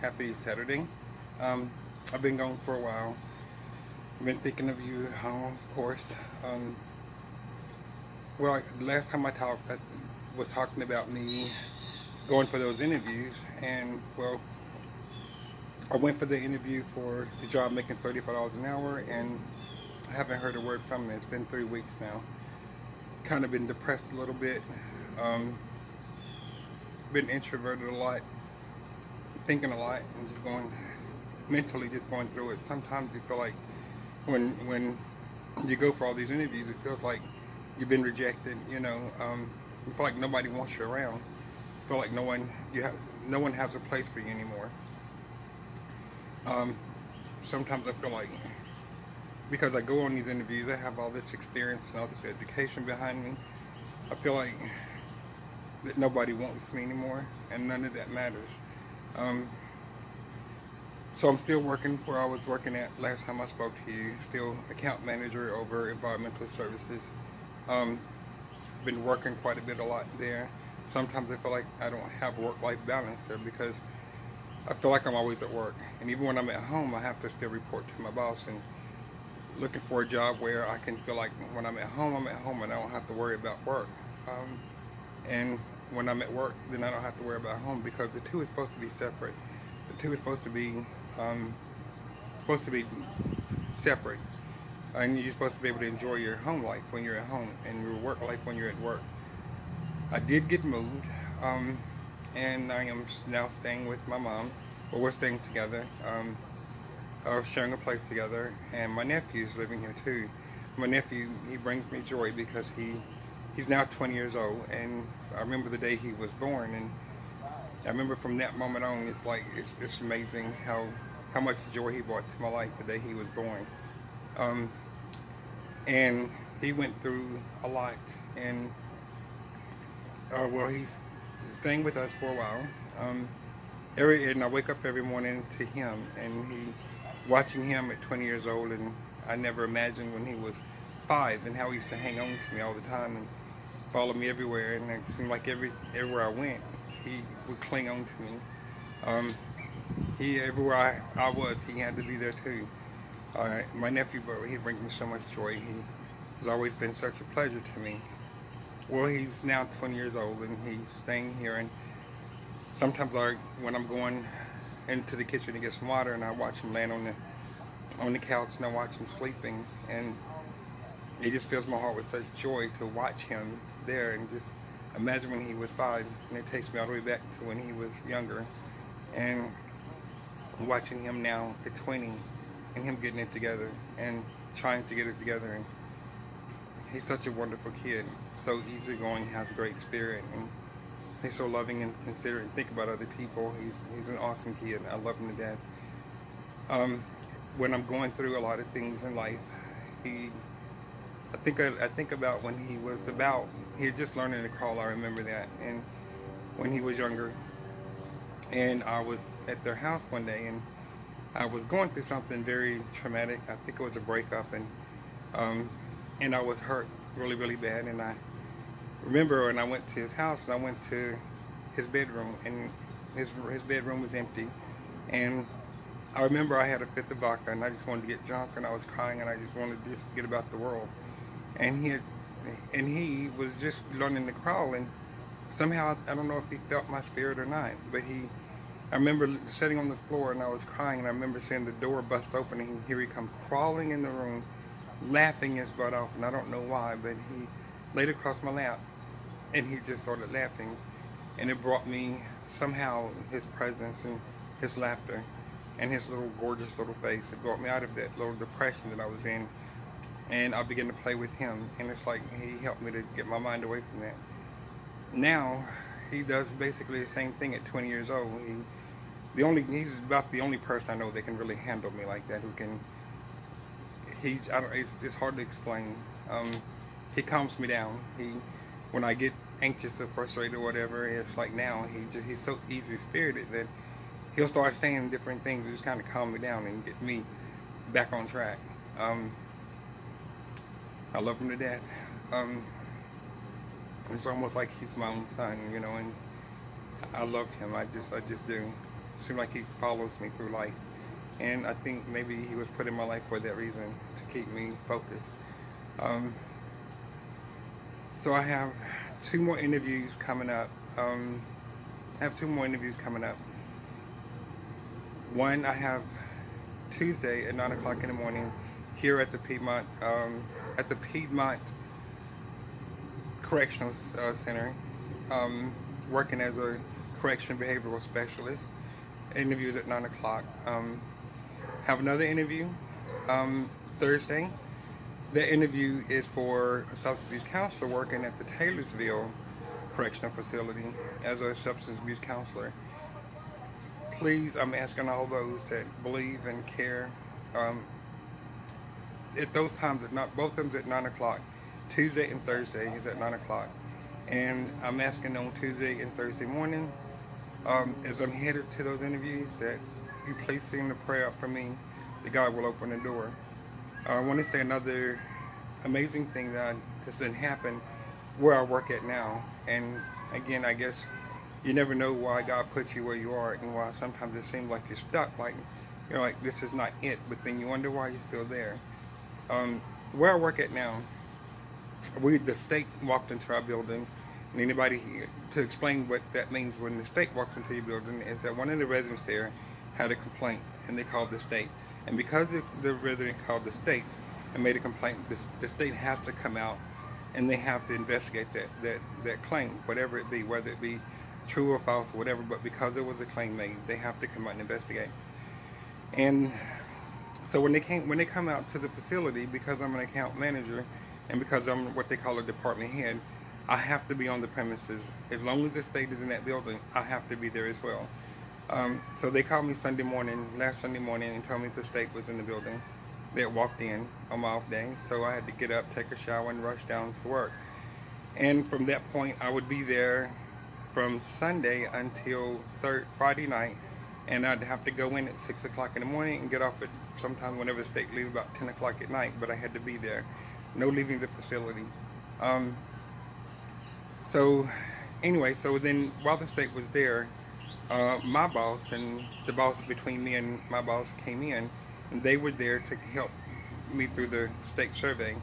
Happy Saturday. Um, I've been gone for a while. I've been thinking of you, of course. Last time I talked, I was talking about me going for those interviews, and I went for the interview for the job making $35 an hour, and I haven't heard a word from it. It's been 3 weeks now. Kind of been depressed a little bit. Um, been introverted a lot, thinking a lot, and just going mentally just going through it. Sometimes you feel like when you go for all these interviews, it feels like you've been rejected. You feel like nobody wants you around. You feel like no one has a place for you anymore. Um, Sometimes I feel like because I go on these interviews, I have all this experience and all this education behind me. I feel like that nobody wants me anymore, and none of that matters. Um, so I'm still working where I was working at last time I spoke to you. Still account manager over environmental services. Um, Been working quite a bit, a lot there. Sometimes I feel like I don't have work-life balance there because I feel like I'm always at work, and even when I'm at home, I have to still report to my boss. And looking for a job where I can feel like when I'm at home, and I don't have to worry about work. Um, and when I'm at work, then I don't have to worry about home because the two is supposed to be separate. The two is supposed to be separate, and you're supposed to be able to enjoy your home life when you're at home and your work life when you're at work. I did get moved, um, and I am now staying with my mom. Well, we're staying together, sharing a place together, and my nephew's living here too. My nephew, he brings me joy because he's now 20 years old, and I remember the day he was born, and I remember from that moment on, it's amazing how much joy he brought to my life the day he was born. Um, and he went through a lot, and he's staying with us for a while. Um, and I wake up every morning to him, and watching him at 20 years old, and I never imagined when he was 5 and how he used to hang on to me all the time and follow me everywhere, and it seemed like everywhere I went, he would cling on to me. Um, he everywhere I was, he had to be there too. My nephew, bro, he brings me so much joy. He's always been such a pleasure to me. Well, he's now 20 years old, and he's staying here, and sometimes when I'm going into the kitchen to get some water, and I watch him laying on the couch, and I watch him sleeping, and it just fills my heart with such joy to watch him there, and just imagine when he was 5, and it takes me all the way back to when he was younger, and watching him now at 20, and him getting it together, and trying to get it together, and he's such a wonderful kid, so easygoing, has a great spirit, and he's so loving and considerate and think about other people. He's an awesome kid. I love him to death. Um, when I'm going through a lot of things in life, he I think about when he had just learning to crawl. I remember that, and when he was younger, and I was at their house one day, and I was going through something very traumatic. I think it was a breakup, um, and I was hurt really bad. And I remember when I went to his house, and I went to his bedroom, and his bedroom was empty, and I remember I had a fifth of vodka, and I just wanted to get drunk, and I was crying, and I just wanted to just forget about the world. And he was just learning to crawl, and somehow I don't know if he felt my spirit or not, but I remember sitting on the floor, and I was crying, and I remember seeing the door bust open, and here he come crawling in the room, laughing his butt off, and I don't know why, but he laid across my lap, and he just started laughing, and it brought me somehow his presence and his laughter and his little gorgeous little face. It brought me out of that little depression that I was in, and I began to play with him, and it's like he helped me to get my mind away from that. Now he does basically the same thing at 20 years old. He's about the only person I know that can really handle me like that. Who can he? I don't. It's hard to explain. Um, he calms me down. When I get anxious or frustrated or whatever, it's like now he's so easy spirited that he'll start saying different things to just kind of calm me down and get me back on track. Um, I love him to death. Um, it's almost like he's my own son, and I love him. I just do. seems like he follows me through life. And I think maybe he was put in my life for that reason, to keep me focused. Um, so I have two more interviews coming up. I have two more interviews coming up. One I have Tuesday at 9 o'clock in the morning here at the Piedmont Correctional Center, working as a correction behavioral specialist. Interviews at 9 o'clock. Have another interview Thursday. The interview is for a substance abuse counselor working at the Taylorsville Correctional Facility as a substance abuse counselor. Please, I'm asking all those that believe and care. At those times, both of them at 9 o'clock. Tuesday and Thursday is at 9 o'clock. And I'm asking on Tuesday and Thursday morning, as I'm headed to those interviews, that you please send a prayer up for me, that God will open the door. I want to say another amazing thing that just didn't happen where I work at now. And again, I guess you never know why God puts you where you are, and why sometimes it seems like you're stuck, like you're like, this is not it, but then you wonder why you're still there. Where I work at now, the state walked into our building, and anybody to explain what that means when the state walks into your building is that one of the residents there had a complaint, and they called the state. And because the resident called the state and made a complaint, the state has to come out and they have to investigate that claim, whatever it be, whether it be true or false or whatever. But because there was a claim made, they have to come out and investigate. And so when they come out to the facility, because I'm an account manager and because I'm what they call a department head, I have to be on the premises. As long as the state is in that building, I have to be there as well. So they called me last Sunday morning, and told me the state was in the building. They had walked in on my off day, so I had to get up, take a shower, and rush down to work. And from that point, I would be there from Sunday until Friday night, and I'd have to go in at 6 o'clock in the morning and get off at sometime whenever the state leaves about 10 o'clock at night, but I had to be there. No leaving the facility. So anyway, so then while the state was there, my boss and the boss between me and my boss came in, and they were there to help me through the state survey.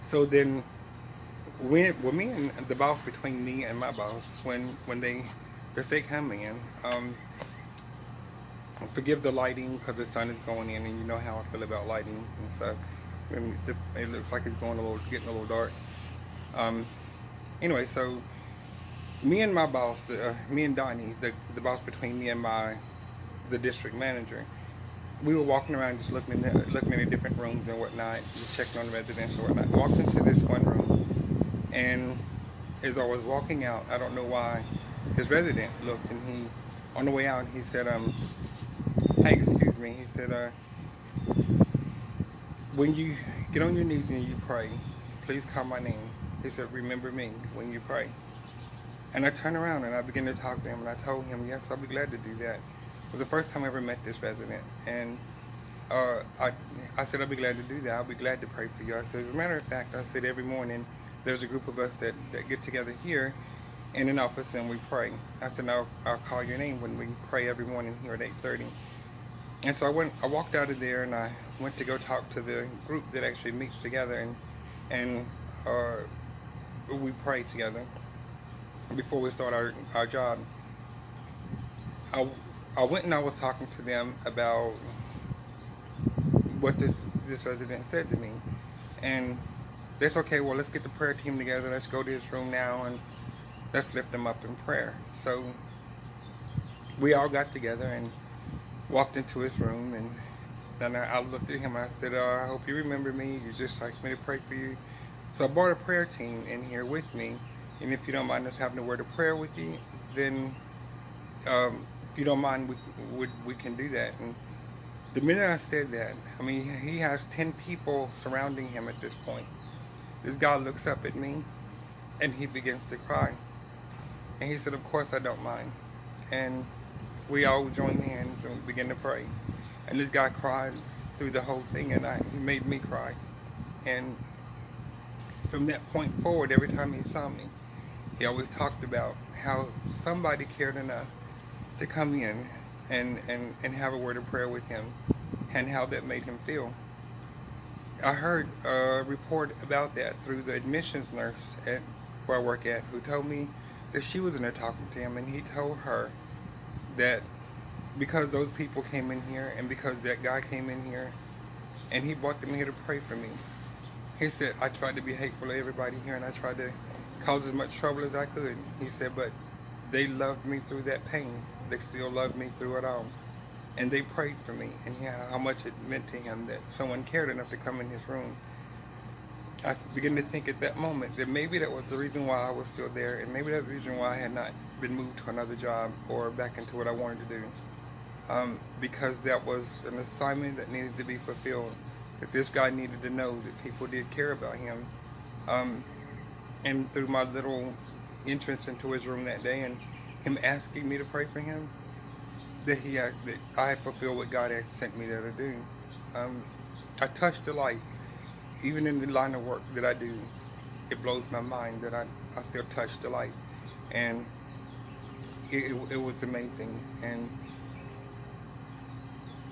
So then me and the boss between me and my boss, when the state come in, forgive the lighting because the sun is going in, and you know how I feel about lighting and stuff. And it looks like it's getting a little dark. Anyway, so me and my boss, me and Donnie, the boss between me and the district manager, we were walking around just looking at the different rooms and whatnot, just checking on the residents and whatnot. Walked into this one room, and as I was walking out, I don't know why, his resident looked, and he, on the way out, he said, hey, excuse me, he said, when you get on your knees and you pray, please call my name. He said, remember me when you pray. And I turned around and I began to talk to him, and I told him, yes, I'll be glad to do that. It was the first time I ever met this resident, and I said, I'll be glad to do that. I'll be glad to pray for you. I said, as a matter of fact, I said, every morning there's a group of us that get together here in an office and we pray. I said, I'll call your name when we pray every morning here at 8:30. And so I walked out of there, and I went to go talk to the group that actually meets together, and we pray together before we start our job. I went and I was talking to them about what this resident said to me, and that's okay. Well, let's get the prayer team together. Let's go to his room now and let's lift him up in prayer. So we all got together and walked into his room, and then I looked at him and I said, I hope you remember me. You just asked me to pray for you. So I brought a prayer team in here with me, and if you don't mind us having a word of prayer with you, then if you don't mind, we can do that. And the minute I said that, I mean, he has 10 people surrounding him at this point. This guy looks up at me, and he begins to cry. And he said, of course I don't mind. And we all joined hands and we began to pray. And this guy cried through the whole thing, and he made me cry. And from that point forward, every time he saw me, he always talked about how somebody cared enough to come in and have a word of prayer with him, and how that made him feel. I heard a report about that through the admissions nurse at where I work at, who told me that she was in there talking to him, and he told her that because those people came in here and because that guy came in here and he brought them here to pray for me. He said, I tried to be hateful to everybody here and I tried to cause as much trouble as I could. He said, but they loved me through that pain. They still love me through it all. And they prayed for me, and how much it meant to him that someone cared enough to come in his room. I began to think at that moment that maybe that was the reason why I was still there, and maybe that's the reason why I had not been moved to another job or back into what I wanted to do. Because that was an assignment that needed to be fulfilled. That this guy needed to know that people did care about him. And through my little entrance into his room that day and him asking me to pray for him, that I had fulfilled what God had sent me there to do. I touched a life, even in the line of work that I do. It blows my mind that I still touched a life, and it was amazing. And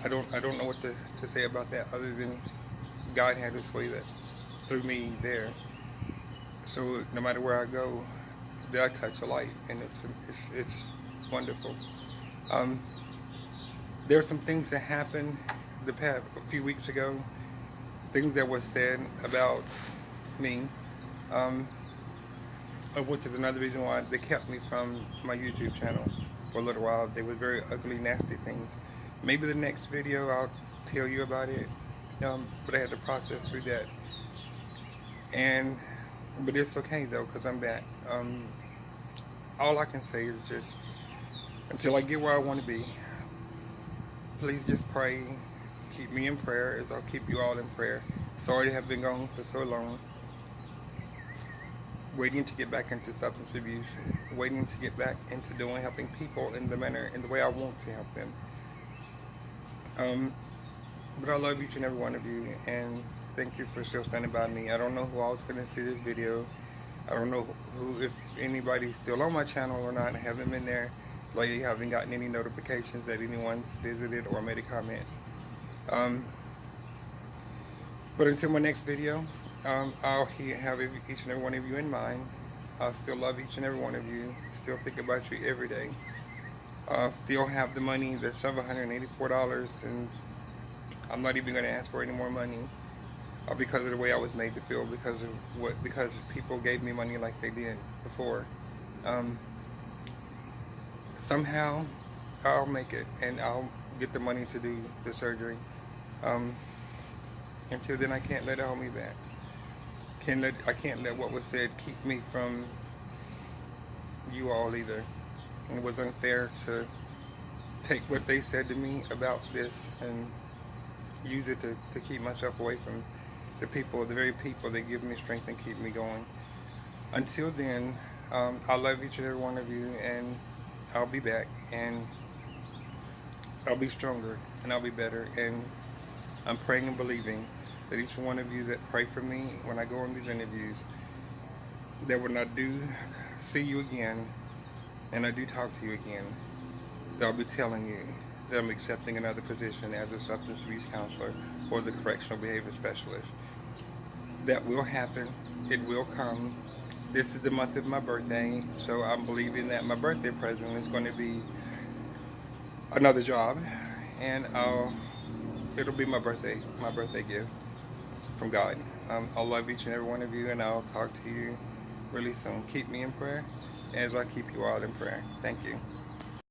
I don't know what to say about that other than God had His way that through me there. So no matter where I go, that I touch a life, and it's wonderful. There are some things that happened a few weeks ago, things that were said about me, which is another reason why they kept me from my YouTube channel for a little while. They were very ugly, nasty things. Maybe the next video I'll tell you about it, but I had to process through that. But it's okay though, because I'm back. All I can say is just, until I get where I want to be, please just pray, keep me in prayer as I'll keep you all in prayer. Sorry to have been gone for so long, waiting to get back into substance abuse, waiting to get back into helping people in the way I want to help them. But I love each and every one of you, and thank you for still standing by me. I don't know who else is going to see this video. I don't know if anybody's still on my channel or not. I haven't been there lately. I haven't gotten any notifications that anyone's visited or made a comment. But until my next video, I'll have each and every one of you in mind. I still love each and every one of you. Still think about you every day. Still have the money, the $784, and I'm not even going to ask for any more money. Because of the way I was made to feel, because people gave me money like they did before. Somehow I'll make it, and I'll get the money to do the surgery. Until then, I can't let it hold me back. I can't let what was said keep me from you all either. It was unfair to take what they said to me about this and use it to keep myself away from the very people that give me strength and keep me going. Until then, I love each and every one of you, and I'll be back, and I'll be stronger, and I'll be better, and I'm praying and believing that each one of you that pray for me when I go on these interviews, that when I do see you again, and I do talk to you again, that I'll be telling you that I'm accepting another position as a substance abuse counselor or as a correctional behavior specialist. That will happen. It will come. This is the month of my birthday, so I'm believing that my birthday present is going to be another job, and it'll be my birthday gift from God. I love each and every one of you, and I'll talk to you really soon. Keep me in prayer as I keep you all in prayer. Thank you.